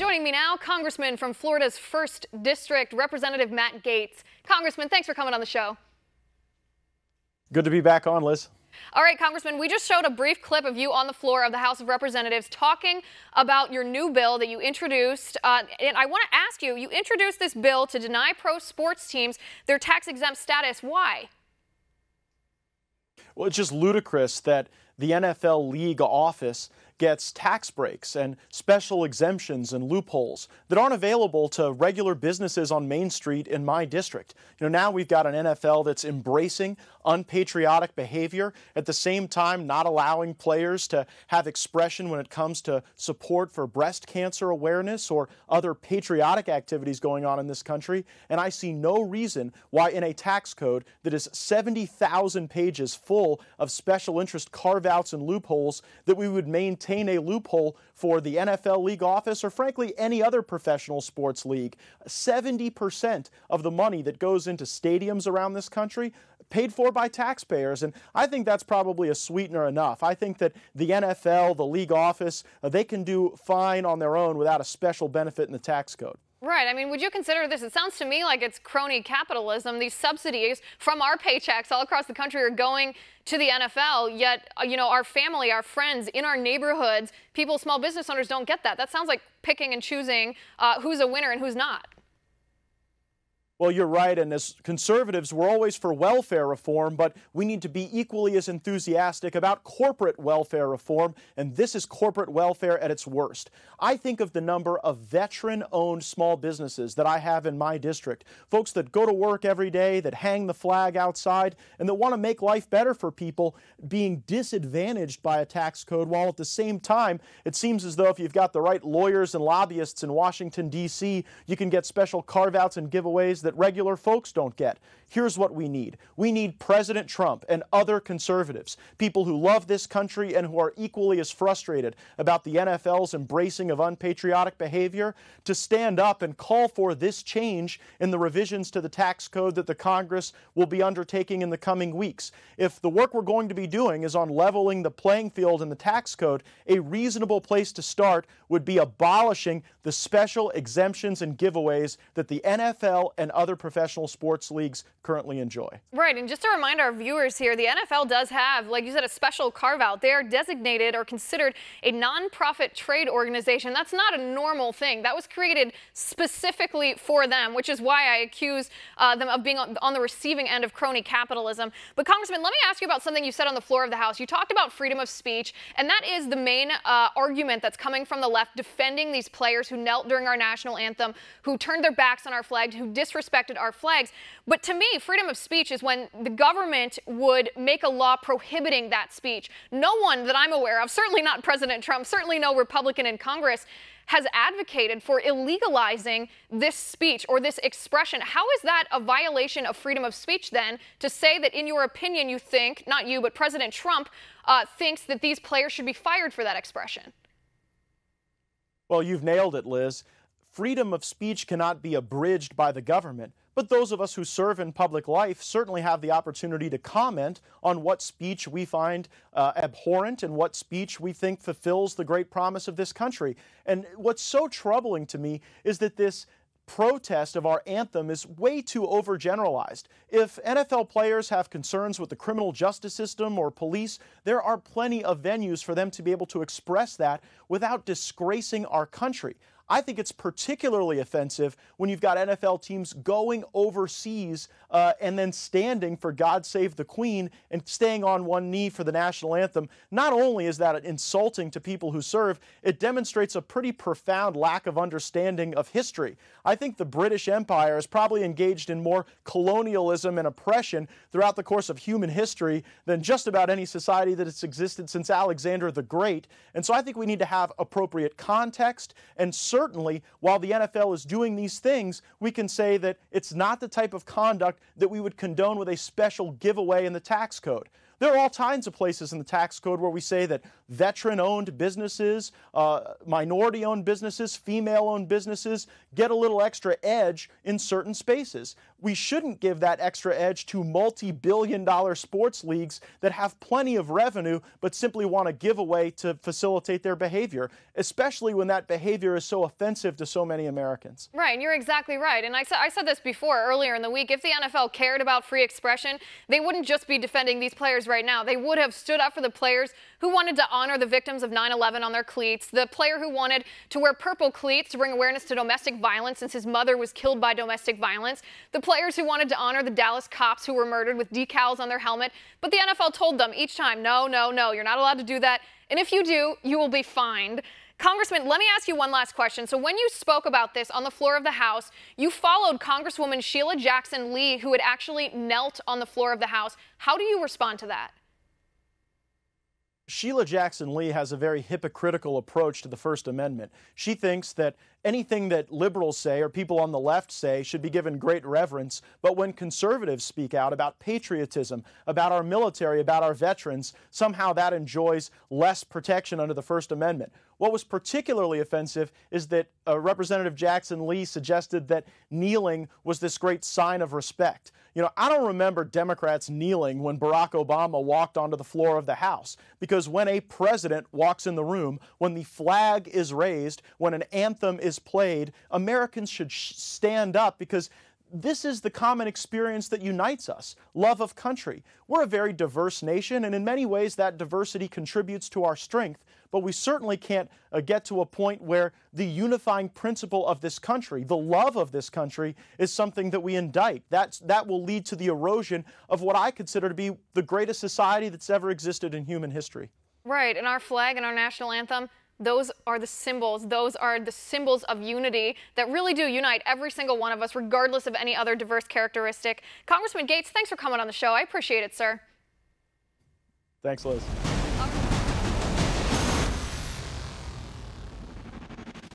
Joining me now, Congressman from Florida's 1st District, Representative Matt Gaetz. Congressman, thanks for coming on the show. Good to be back on, Liz. All right, Congressman, we just showed a brief clip of you on the floor of the House of Representatives talking about your new bill that you introduced. And I want to ask you, you introduced this bill to deny pro sports teams their tax-exempt status. Why? Well, it's just ludicrous that the NFL league office gets tax breaks and special exemptions and loopholes that aren't available to regular businesses on Main Street in my district. Now we've got an NFL that's embracing unpatriotic behavior, at the same time not allowing players to have expression when it comes to support for breast cancer awareness or other patriotic activities going on in this country. And I see no reason why in a tax code that is 70,000 pages full of special interest carve-outs and loopholes that we would maintain a loophole for the NFL league office or frankly any other professional sports league. 70% of the money that goes into stadiums around this country paid for by taxpayers, and I think that's probably a sweetener enough. I think that the NFL, the league office, they can do fine on their own without a special benefit in the tax code. Right. I mean, would you consider this? It sounds to me like it's crony capitalism. These subsidies from our paychecks all across the country are going to the NFL, yet, our family, our friends in our neighborhoods, people, small business owners don't get that. That sounds like picking and choosing who's a winner and who's not. Well, you're right, and as conservatives, we're always for welfare reform, but we need to be equally as enthusiastic about corporate welfare reform, and this is corporate welfare at its worst. I think of the number of veteran-owned small businesses that I have in my district, folks that go to work every day, that hang the flag outside, and that want to make life better for people, being disadvantaged by a tax code, while at the same time, it seems as though if you've got the right lawyers and lobbyists in Washington, D.C., you can get special carve-outs and giveaways that regular folks don't get. Here's what we need. We need President Trump and other conservatives, people who love this country and who are equally as frustrated about the NFL's embracing of unpatriotic behavior, to stand up and call for this change in the revisions to the tax code that the Congress will be undertaking in the coming weeks. If the work we're going to be doing is on leveling the playing field in the tax code, a reasonable place to start would be abolishing the special exemptions and giveaways that the NFL and other professional sports leagues currently enjoy. Right, and just to remind our viewers here, the NFL does have, like you said, a special carve-out. They are designated or considered a nonprofit trade organization. That's not a normal thing. That was created specifically for them, which is why I accuse them of being on the receiving end of crony capitalism. But Congressman, let me ask you about something you said on the floor of the House. You talked about freedom of speech, and that is the main argument that's coming from the left, defending these players who knelt during our national anthem, who turned their backs on our flag, who disrespected our flags. But to me, freedom of speech is when the government would make a law prohibiting that speech. No one that I'm aware of, certainly not President Trump, certainly no Republican in Congress, has advocated for illegalizing this speech or this expression. How is that a violation of freedom of speech then, to say that in your opinion you think, not you, but President Trump thinks that these players should be fired for that expression? Well, you've nailed it, Liz. Freedom of speech cannot be abridged by the government, but those of us who serve in public life certainly have the opportunity to comment on what speech we find abhorrent and what speech we think fulfills the great promise of this country. And what's so troubling to me is that this protest of our anthem is way too overgeneralized. If NFL players have concerns with the criminal justice system or police, there are plenty of venues for them to be able to express that without disgracing our country. I think it's particularly offensive when you've got NFL teams going overseas and then standing for God Save the Queen and staying on one knee for the national anthem. Not only is that insulting to people who serve, it demonstrates a pretty profound lack of understanding of history. I think the British Empire is probably engaged in more colonialism and oppression throughout the course of human history than just about any society that has existed since Alexander the Great. And so I think we need to have appropriate context, and certainly while the NFL is doing these things, we can say that it's not the type of conduct that we would condone with a special giveaway in the tax code. There are all kinds of places in the tax code where we say that veteran-owned businesses, minority-owned businesses, female-owned businesses get a little extra edge in certain spaces. We shouldn't give that extra edge to multi-billion-dollar sports leagues that have plenty of revenue but simply want to give away to facilitate their behavior, especially when that behavior is so offensive to so many Americans. Right, and you're exactly right. And I said this before earlier in the week. If the NFL cared about free expression, they wouldn't just be defending these players right now. They would have stood up for the players who wanted to honor the victims of 9/11 on their cleats, the player who wanted to wear purple cleats to bring awareness to domestic violence since his mother was killed by domestic violence, the players who wanted to honor the Dallas cops who were murdered with decals on their helmet. But the NFL told them each time, no, no, no, you're not allowed to do that. And if you do, you will be fined. Congressman, let me ask you one last question. So when you spoke about this on the floor of the House, you followed Congresswoman Sheila Jackson Lee, who had actually knelt on the floor of the House. How do you respond to that? Sheila Jackson Lee has a very hypocritical approach to the First Amendment. She thinks that anything that liberals say or people on the left say should be given great reverence, but when conservatives speak out about patriotism, about our military, about our veterans, somehow that enjoys less protection under the First Amendment. What was particularly offensive is that Representative Jackson Lee suggested that kneeling was this great sign of respect. You know, I don't remember Democrats kneeling when Barack Obama walked onto the floor of the House, because when a president walks in the room, when the flag is raised, when an anthem is played, Americans should stand up, because this is the common experience that unites us, love of country. We're a very diverse nation, and in many ways that diversity contributes to our strength, but we certainly can't get to a point where the unifying principle of this country, the love of this country, is something that we indict. That will lead to the erosion of what I consider to be the greatest society that's ever existed in human history. Right, and our flag and our national anthem, those are the symbols. Those are the symbols of unity that really do unite every single one of us, regardless of any other diverse characteristic. Congressman Gaetz, thanks for coming on the show. I appreciate it, sir. Thanks, Liz.